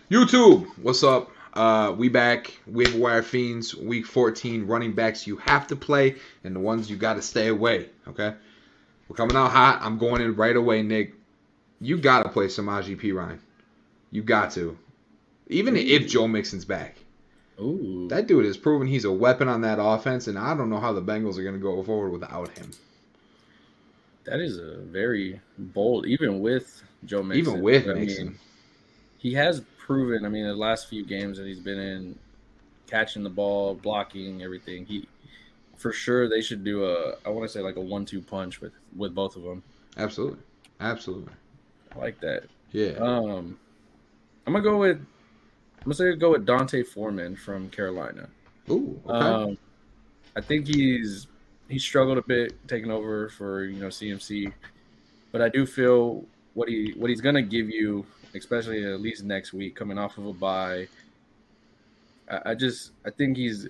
YouTube, what's up? We back. Waiver Wire Fiends, Week 14 running backs you have to play and the ones you got to stay away. Okay, we're coming out hot. I'm going in right away, Nick. You got to play Samaje Perine. You got to, even if Joe Mixon's back. Ooh. That dude has proven he's a weapon on that offense, and I don't know how the Bengals are going to go forward without him. That is a very bold, even with Joe Mixon. Even with Mixon. He has proven, the last few games that he's been in, catching the ball, blocking, everything. For sure, they should do a 1-2 punch with both of them. Absolutely. I like that. Yeah. I'm gonna go with Dante Foreman from Carolina. Ooh. Okay. I think he struggled a bit taking over for CMC, but I do feel what he's gonna give you, especially at least next week, coming off of a bye. I think he's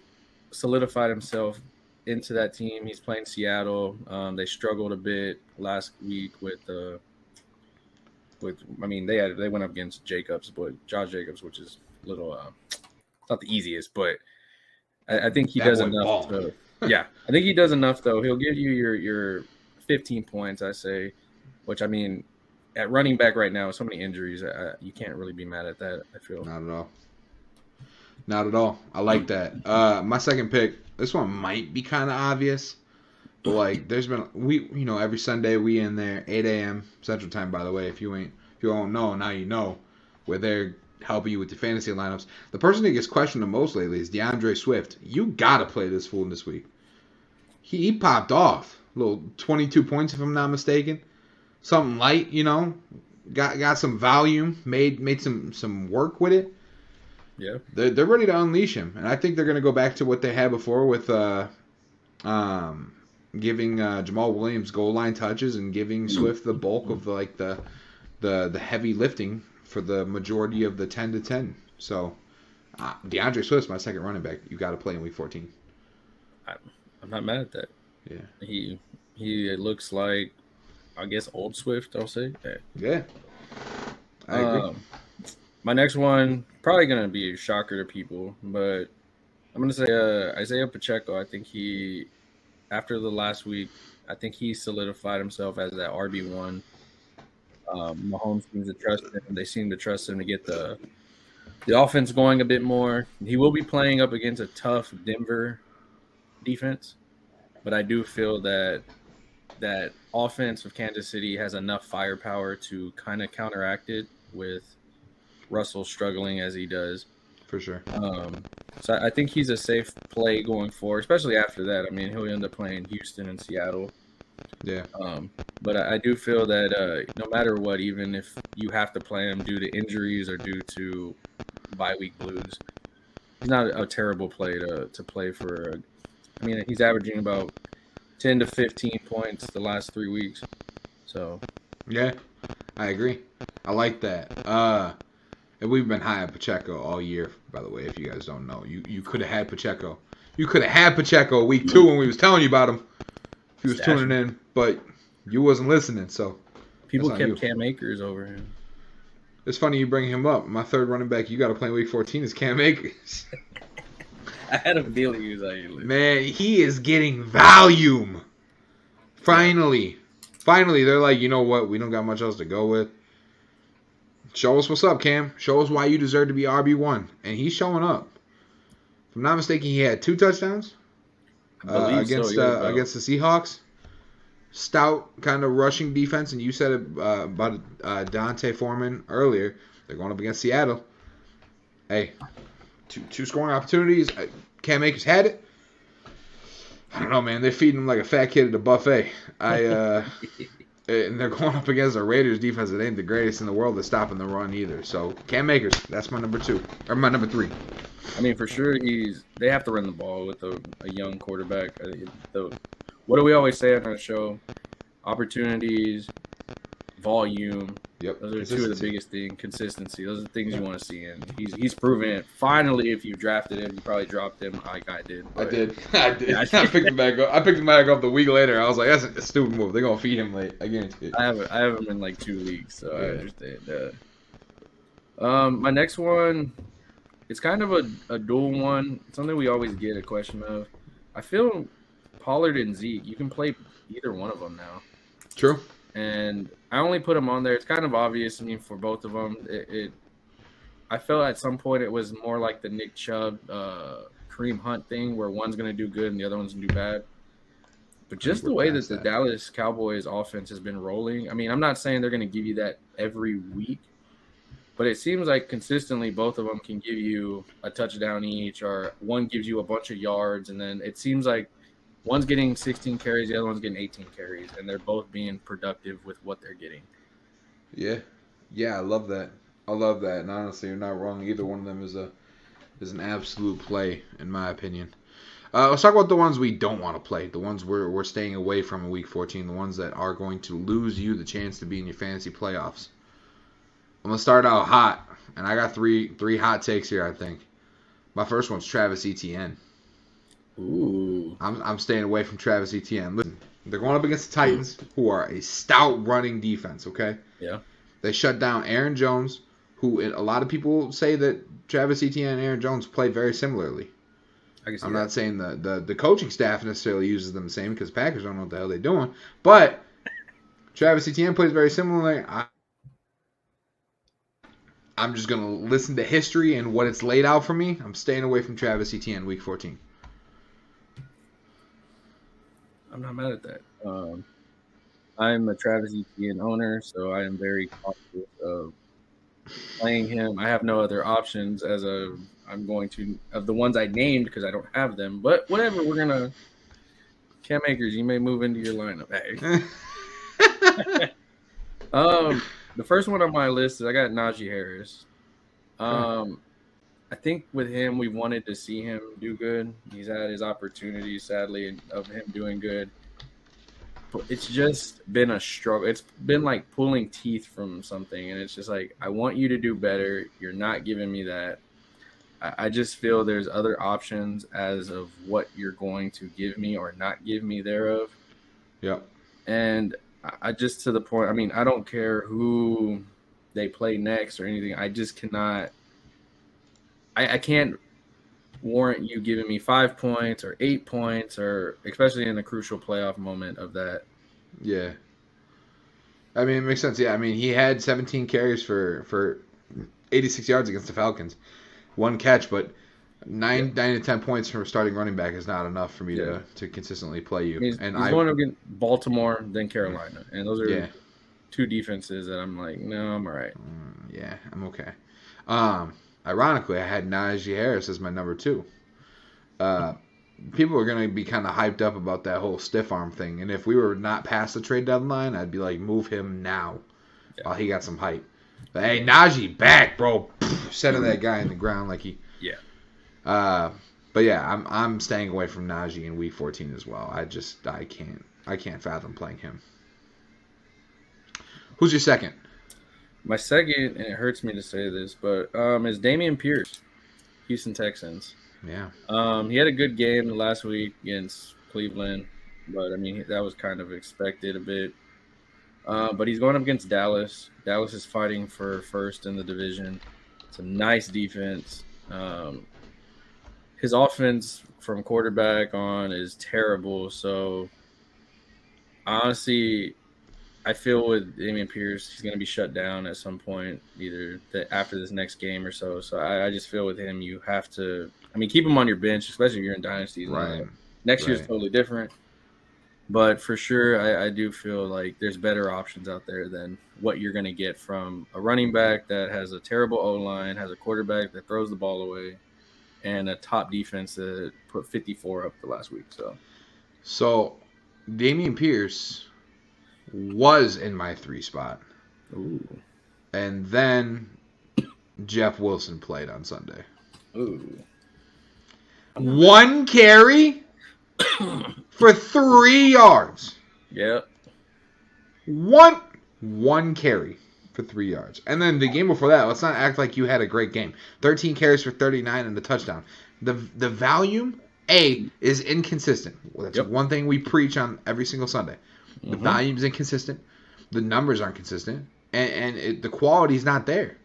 solidified himself into that team. He's playing Seattle. They struggled a bit last week they went up against Josh Jacobs, which is a little it's not the easiest, but I think he does enough. I think he does enough though. He'll give you your 15 points, I say, which at running back right now, so many injuries, you can't really be mad at that, I feel. Not at all. I like that. My second pick, this one might be kind of obvious, but there's been every Sunday we in there 8 a.m. Central Time. By the way, if you don't know, now you know. We're there helping you with your fantasy lineups. The person that gets questioned the most lately is DeAndre Swift. You gotta play this fool this week. He popped off, little 22 points if I'm not mistaken. Something light, got some volume, made some work with it. Yeah, they're ready to unleash him, and I think they're gonna go back to what they had before with giving Jamal Williams goal line touches and giving Swift the bulk of the heavy lifting for the majority of the 10-10. So DeAndre Swift's my second running back. You got to play in Week 14. I'm not mad at that. Yeah, he looks like, I guess, old Swift, I'll say. Yeah, I agree. My next one, probably going to be a shocker to people, but I'm going to say Isaiah Pacheco. I think after the last week, I think he solidified himself as that RB1. Mahomes seems to trust him. They seem to trust him to get the offense going a bit more. He will be playing up against a tough Denver defense, but I do feel that offense of Kansas City has enough firepower to kind of counteract it with Russell struggling as he does. For sure. So I think he's a safe play going forward, especially after that. He'll end up playing Houston and Seattle. Yeah. But I do feel that no matter what, even if you have to play him due to injuries or due to bye week blues, he's not a terrible play to play for. He's averaging about 10 to 15 points the last 3 weeks. So. Yeah, I agree. I like that. And we've been high on Pacheco all year, by the way, if you guys don't know. You could have had Pacheco. You could have had Pacheco week 2 when we was telling you about him. He was tuning in, but you wasn't listening, so. People kept Cam Akers over him. It's funny you bring him up. My third running back you got to play in Week 14 is Cam Akers. I had a feeling he was like, man, he is getting volume. Finally, they're like, you know what? We don't got much else to go with. Show us what's up, Cam. Show us why you deserve to be RB1. And he's showing up. If I'm not mistaken, he had 2 touchdowns against the Seahawks. Stout kind of rushing defense. And you said it about Dante Foreman earlier. They're going up against Seattle. Hey, two scoring opportunities. Cam Akers had it. I don't know, man. They're feeding him like a fat kid at a buffet. And they're going up against a Raiders defense that ain't the greatest in the world at stopping the run either. So Cam Akers, that's my number 2 or my number 3. For sure, they have to run the ball with a young quarterback. What do we always say on our show? Opportunities, volume. Yep. Those are 2 of the biggest things. Consistency. Those are the things you want to see. And he's proven it. Finally, if you drafted him, you probably dropped him like I did. I did. I picked him back up. I picked him back up the week later. I was like, that's a stupid move. They're going to feed him late. I guarantee it. I have him in like 2 leagues, so yeah. I understand that. My next one, it's kind of a dual one. It's something we always get a question of. I feel Pollard and Zeke, you can play either one of them now. True. And I only put them on there. It's kind of obvious. I mean, for both of them, I felt at some point it was more like the Nick Chubb, Kareem Hunt thing, where one's going to do good and the other one's going to do bad. But just the way that the Dallas Cowboys offense has been rolling, I mean, I'm not saying they're going to give you that every week, but it seems like consistently both of them can give you a touchdown each, or one gives you a bunch of yards, and then it seems like one's getting 16 carries, the other one's getting 18 carries, and they're both being productive with what they're getting. Yeah. Yeah, I love that. And honestly, you're not wrong. Either one of them is an absolute play, in my opinion. Let's talk about the ones we don't want to play. The ones we're staying away from in Week 14. The ones that are going to lose you the chance to be in your fantasy playoffs. I'm going to start out hot. And I got three hot takes here, I think. My first one's Travis Etienne. Ooh. I'm staying away from Travis Etienne. Listen, they're going up against the Titans, who are a stout running defense, okay? Yeah. They shut down Aaron Jones, who a lot of people say that Travis Etienne and Aaron Jones play very similarly. I'm not saying the coaching staff necessarily uses them the same because Packers don't know what the hell they're doing. But Travis Etienne plays very similarly. I'm just going to listen to history and what it's laid out for me. I'm staying away from Travis Etienne Week 14. I'm not mad at that. I'm a Travis Etienne owner, so I am very cautious of playing him. I have no other options I'm going to, of the ones I named because I don't have them. But whatever, we're going to, Cam Akers, you may move into your lineup. Hey. The first one on my list is I got Najee Harris. I think with him, we wanted to see him do good. He's had his opportunities, sadly, of him doing good. But it's just been a struggle. It's been like pulling teeth from something, and it's just like, I want you to do better. You're not giving me that. I just feel there's other options as of what you're going to give me or not give me thereof. Yep. And I just, to the point, I mean, I don't care who they play next or anything. I just cannot. I can't warrant you giving me 5 points or 8 points, or especially in a crucial playoff moment of that. Yeah. I mean, it makes sense. Yeah, I mean, he had 17 carries for 86 yards against the Falcons. One catch, but 9 to 10 points from a starting running back is not enough for me to consistently play you. He's going against Baltimore, then Carolina. And those are two defenses that I'm like, no, I'm all right. Yeah, I'm okay. Ironically, I had Najee Harris as my number 2. People are going to be kind of hyped up about that whole stiff arm thing. And if we were not past the trade deadline, I'd be like, move him now while he got some hype. But, hey, Najee back, bro. Setting that guy in the ground like he... Yeah. But, yeah, I'm staying away from Najee in Week 14 as well. I can't fathom playing him. Who's your second? My second, and it hurts me to say this, but is Dameon Pierce, Houston Texans. Yeah. He had a good game last week against Cleveland, but, I mean, that was kind of expected a bit. But he's going up against Dallas. Dallas is fighting for first in the division. It's a nice defense. His offense from quarterback on is terrible, so honestly, I feel with Dameon Pierce, he's going to be shut down at some point, either after this next game or so. So I just feel with him, you have to, I mean, keep him on your bench, especially if you're in Dynasty. Right. Next year's totally different. But for sure, I do feel like there's better options out there than what you're going to get from a running back that has a terrible O-line, has a quarterback that throws the ball away, and a top defense that put 54 up the last week. So Dameon Pierce was in my 3 spot. Ooh. And then Jeff Wilson played on Sunday. Ooh. 1 carry for 3 yards. Yep. One carry for 3 yards. And then the game before that, let's not act like you had a great game. 13 carries for 39 and the touchdown. The volume, is inconsistent. Well, that's one thing we preach on every single Sunday. The volume's inconsistent. The numbers aren't consistent. And the quality's not there.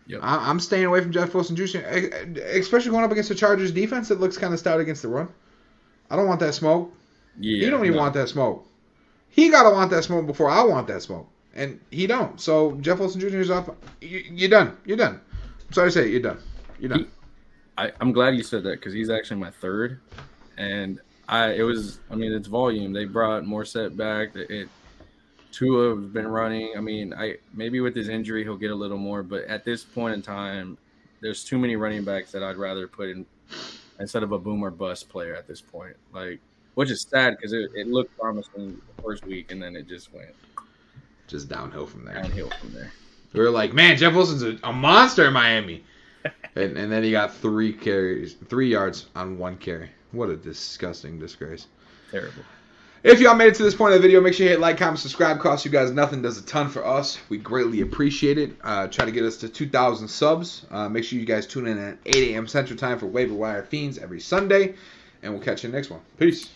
Yep. I'm staying away from Jeff Wilson Jr., especially going up against the Chargers defense that looks kind of stout against the run. I don't want that smoke. Yeah, He don't even want that smoke. He gotta want that smoke before I want that smoke, and he don't. So Jeff Wilson Jr. is up. You're done. You're done. I'm sorry to say it. You're done. You're done. I'm glad you said that because he's actually my third, and it's volume. They brought Morissette back. Tua has been running. I mean, maybe with his injury he'll get a little more, but at this point in time, there's too many running backs that I'd rather put in instead of a boom or bust player at this point. Like, which is sad because it looked promising the first week and then it just went just downhill from there. We were like, man, Jeff Wilson's a monster in Miami, and then he got 3 yards on 1 carry. What a disgusting disgrace. Terrible. If y'all made it to this point of the video, make sure you hit like, comment, subscribe. Costs you guys nothing, does a ton for us. We greatly appreciate it. Try to get us to 2,000 subs. Make sure you guys tune in at 8 a.m. Central Time for Waiver Wire Fiends every Sunday. And we'll catch you in the next one. Peace.